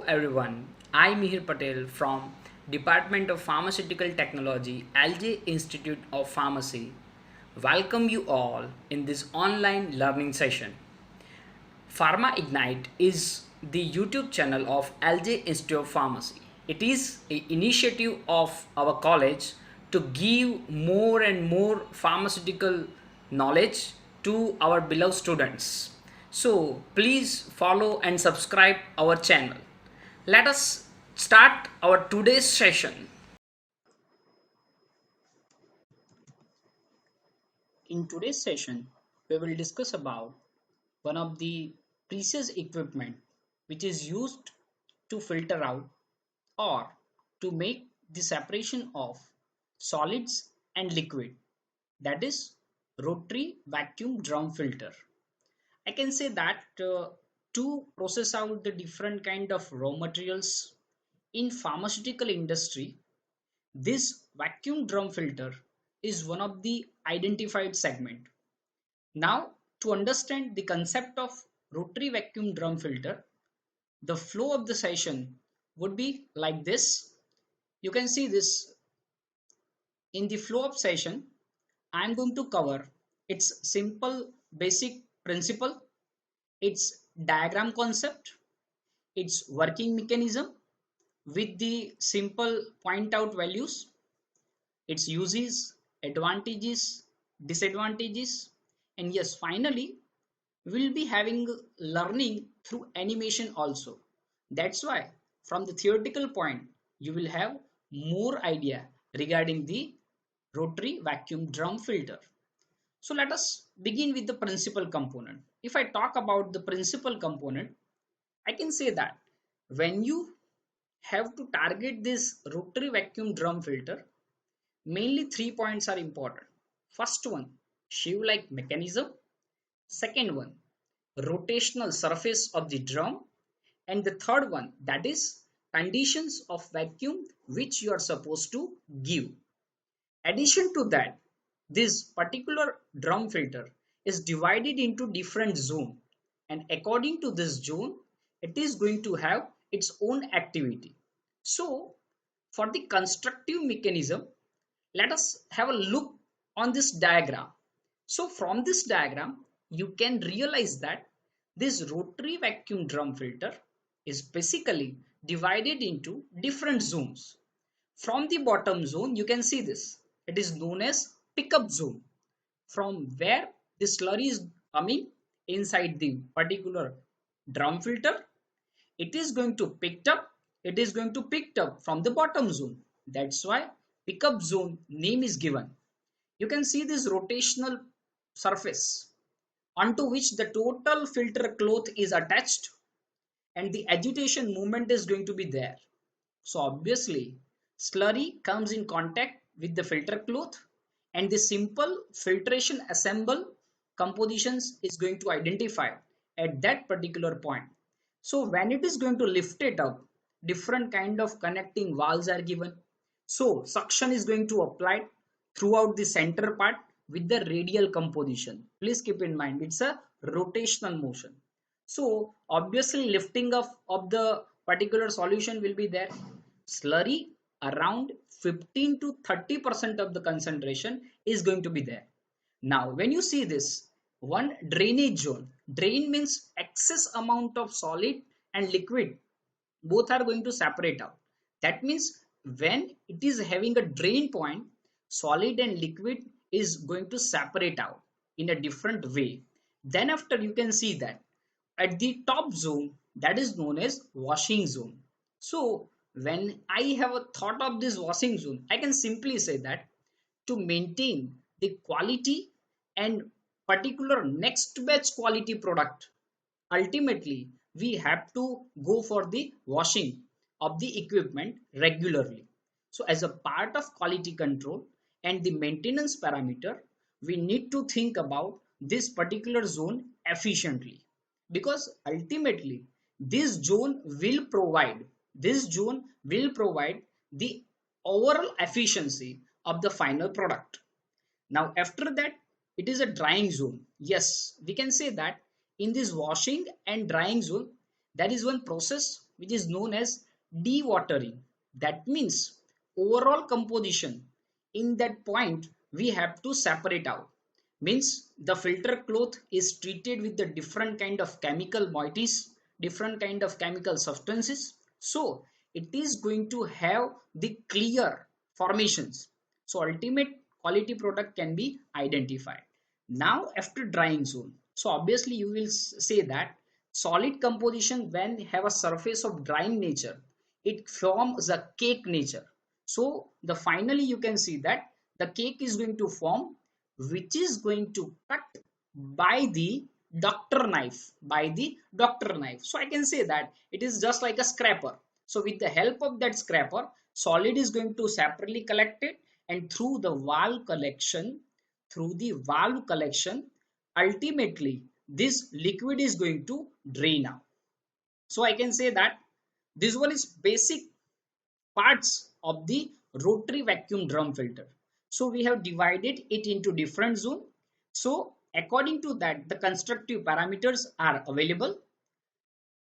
everyone, I'm Mihir Patel from Department of Pharmaceutical Technology, LJ Institute of Pharmacy. Welcome you all in this online learning session. Pharma Ignite is the YouTube channel of LJ Institute of Pharmacy. It is an initiative of our college to give more and more pharmaceutical knowledge to our beloved students. So please follow and subscribe our channel. Let us start our today's session. In today's session, we will discuss about one of the precious equipment which is used to filter out or to make the separation of solids and liquid, that is rotary vacuum drum filter. I can say that to process out the different kind of raw materials in pharmaceutical industry, this vacuum drum filter is one of the identified segment. Now, to understand the concept of rotary vacuum drum filter, the flow of the session would be like this. You can see this in the flow of session. I am going to cover its simple basic principle, its diagram concept, its working mechanism with the simple point out values, its uses, advantages, disadvantages, and yes, finally, we'll be having learning through animation also. That's why from the theoretical point, you will have more idea regarding the rotary vacuum drum filter. So let us begin with the principal component. If I talk about the principal component, I can say that when you have to target this rotary vacuum drum filter, mainly 3 points are important. First one, sheave-like mechanism. Second one, rotational surface of the drum. And the third one, that is conditions of vacuum which you are supposed to give. Addition to that, this particular drum filter is divided into different zone, and according to this zone, it is going to have its own activity. So for the constructive mechanism, let us have a look on this diagram. So from this diagram, you can realize that this rotary vacuum drum filter is basically divided into different zones. From the bottom zone, you can see this. It is known as pickup zone, from where the slurry is coming inside the particular drum filter. It is going to picked up. It is going to picked up from the bottom zone. That's why pickup zone name is given. You can see this rotational surface onto which the total filter cloth is attached, and the agitation movement is going to be there. So obviously slurry comes in contact with the filter cloth, and the simple filtration assemble compositions is going to identify at that particular point. So when it is going to lift it up, different kind of connecting valves are given. So suction is going to apply throughout the center part with the radial composition. Please keep in mind it's a rotational motion. So obviously lifting of the particular solution will be there. Slurry around 15 to 30% of the concentration is going to be there. Now when you see this one drainage zone, drain means excess amount of solid and liquid, both are going to separate out. That means when it is having a drain point, solid and liquid is going to separate out in a different way. Then after, you can see that at the top zone, that is known as washing zone. So when I have a thought of this washing zone, I can simply say that to maintain the quality and particular next batch quality product, ultimately we have to go for the washing of the equipment regularly. So as a part of quality control and the maintenance parameter, we need to think about this particular zone efficiently, because ultimately this zone will provide the overall efficiency of the final product. Now after that, it is a drying zone. Yes, we can say that in this washing and drying zone, there is one process which is known as dewatering. That means overall composition in that point we have to separate out. Means the filter cloth is treated with the different kind of chemical moieties, different kind of chemical substances. So it is going to have the clear formations. So ultimate quality product can be identified. Now after drying zone, so obviously you will say that solid composition when have a surface of drying nature, it forms a cake nature. So the finally you can see that the cake is going to form, which is going to cut by the doctor knife. So I can say that it is just like a scraper. So with the help of that scraper, solid is going to separately collected, and through the valve collection, ultimately this liquid is going to drain out. So I can say that this one is basic parts of the rotary vacuum drum filter. So we have divided it into different zone. So according to that, the constructive parameters are available.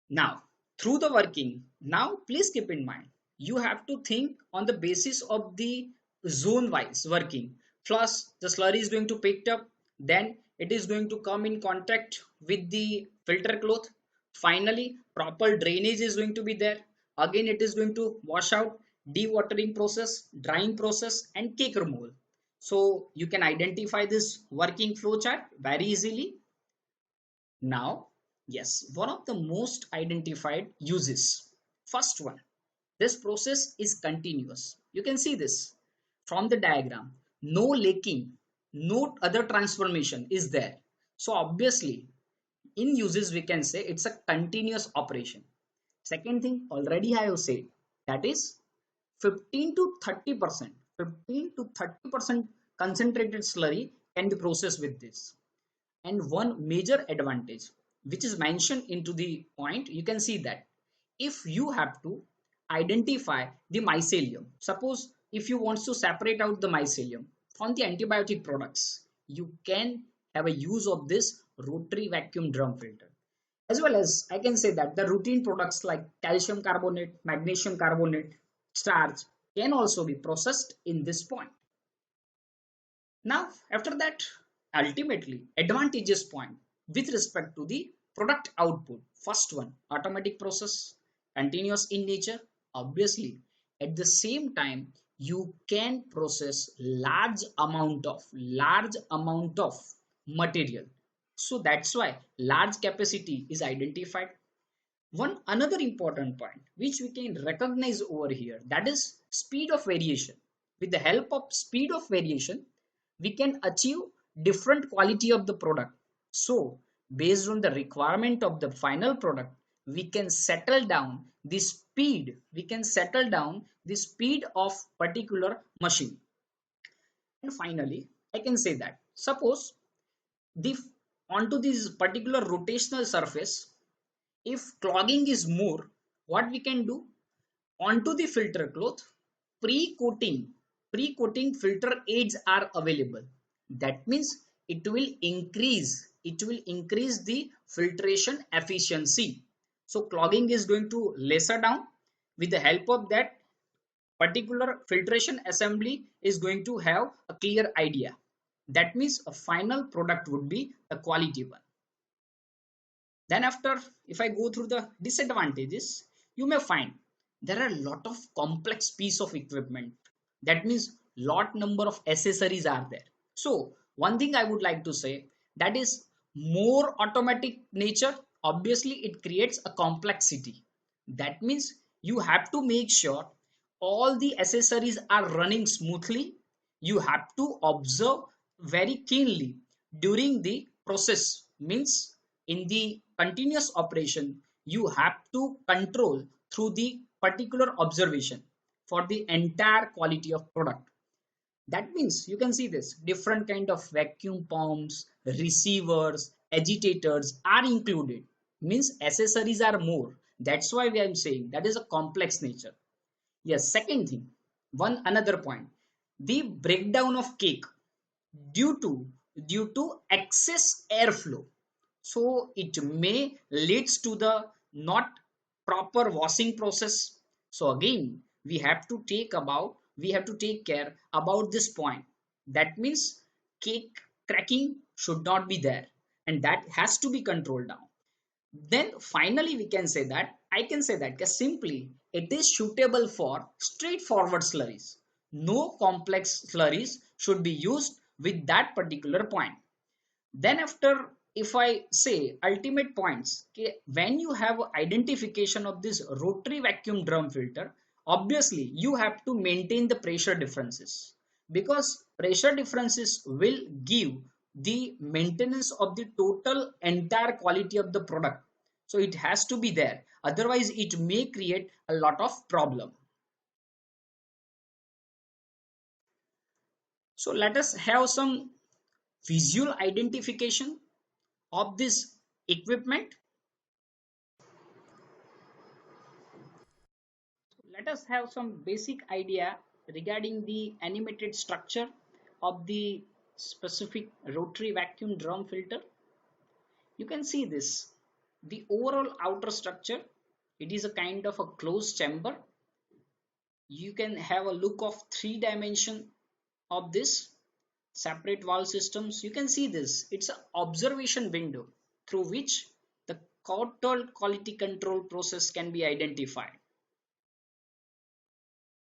Now, through the working, now please keep in mind, you have to think on the basis of the zone wise working. First, the slurry is going to pick up, then it is going to come in contact with the filter cloth. Finally, proper drainage is going to be there. Again, it is going to wash out, dewatering process, drying process, and cake removal. So you can identify this working flow chart very easily. Now, yes, one of the most identified uses. First one, this process is continuous. You can see this from the diagram. No leaking, no other transformation is there. So obviously, in uses we can say it's a continuous operation. Second thing, already I have said, that is 15 to 30%, 15 to 30% concentrated slurry can be processed with this. And one major advantage which is mentioned into the point, you can see that if you have to identify the mycelium, suppose if you want to separate out the mycelium from the antibiotic products, you can have a use of this rotary vacuum drum filter. As well as I can say that the routine products like calcium carbonate, magnesium carbonate, starch can also be processed in this point. Now, after that, ultimately, advantageous point with respect to the product output. First one, automatic process, continuous in nature. Obviously, at the same time, you can process large amount of material. So that's why large capacity is identified. One another important point which we can recognize over here, that is speed of variation. With the help of speed of variation, we can achieve different quality of the product. So based on the requirement of the final product, we can settle down the speed, of particular machine. And finally, I can say that suppose the onto this particular rotational surface, if clogging is more, what we can do, onto the filter cloth, pre-coating filter aids are available. That means it will increase the filtration efficiency. So clogging is going to lesser down. With the help of that, particular filtration assembly is going to have a clear idea. That means a final product would be a quality one. Then after, if I go through the disadvantages, you may find there are a lot of complex piece of equipment. That means lot number of accessories are there. So one thing I would like to say, that is more automatic nature. Obviously, it creates a complexity. That means you have to make sure all the accessories are running smoothly. You have to observe very keenly during the process. Means in the continuous operation, you have to control through the particular observation for the entire quality of product. That means you can see this different kind of vacuum pumps, receivers, agitators are included. Means accessories are more. That's why we are saying that is a complex nature. Yes, second thing, one another point, the breakdown of cake due to excess airflow. So it may leads to the not proper washing process. So again, we have to take care about this point. That means cake cracking should not be there, and that has to be controlled down. Then finally we can say that I can say that simply it is suitable for straightforward slurries. No complex slurries should be used with that particular point. Then after, if I say ultimate points, okay, when you have identification of this rotary vacuum drum filter, obviously you have to maintain the pressure differences, because pressure differences will give the maintenance of the total entire quality of the product. So it has to be there, otherwise it may create a lot of problem. So let us have some visual identification of this equipment. Let us have some basic idea regarding the animated structure of the specific rotary vacuum drum filter. You can see this. The overall outer structure, it is a kind of a closed chamber. You can have a look of three dimension of this separate wall systems. You can see this. It's an observation window through which the total quality control process can be identified.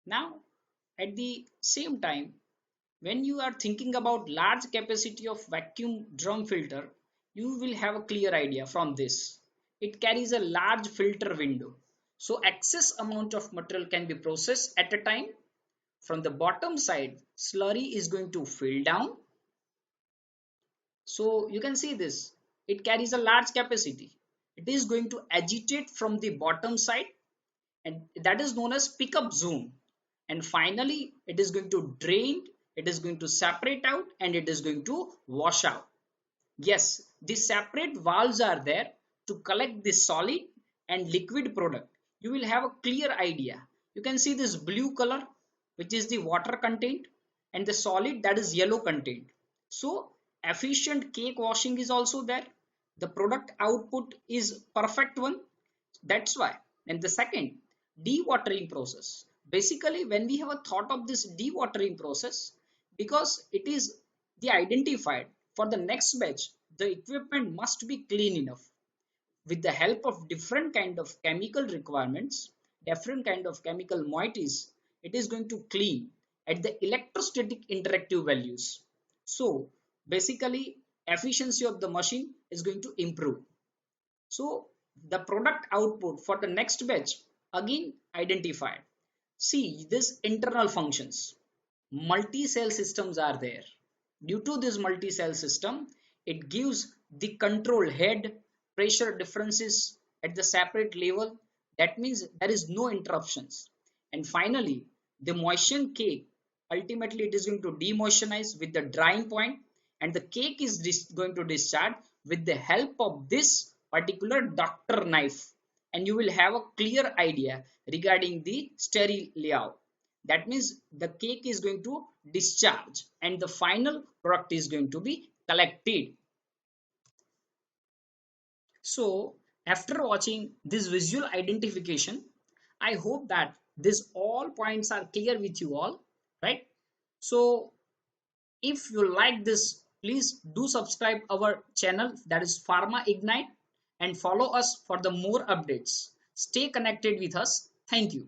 Now, at the same time, when you are thinking about large capacity of vacuum drum filter, you will have a clear idea from this. It carries a large filter window. So excess amount of material can be processed at a time. From the bottom side, slurry is going to fill down. So you can see this. It carries a large capacity. It is going to agitate from the bottom side, and that is known as pickup zone. And finally it is going to drain, it is going to separate out, and it is going to wash out. Yes, these separate valves are there to collect the solid and liquid product. You will have a clear idea. You can see this blue color, which is the water content, and the solid, that is yellow content. So efficient cake washing is also there. The product output is perfect one. That's why. And the second, dewatering process. Basically, when we have a thought of this dewatering process, because it is the identified for the next batch, the equipment must be clean enough. With the help of different kind of chemical requirements, different kind of chemical moieties, it is going to clean at the electrostatic interactive values. So basically, efficiency of the machine is going to improve. So the product output for the next batch again identified. See this internal functions. Multi-cell systems are there. Due to this multi-cell system, it gives the control head, pressure differences at the separate level. That means there is no interruptions. And finally, the moisten cake, ultimately it is going to demoistenize with the drying point, and the cake is going to discharge with the help of this particular doctor knife. And you will have a clear idea regarding the sterile layout. That means the cake is going to discharge and the final product is going to be collected. So after watching this visual identification, I hope that these all points are clear with you all, right? So if you like this, please do subscribe our channel, that is Pharma Ignite, and follow us for the more updates. Stay connected with us. Thank you.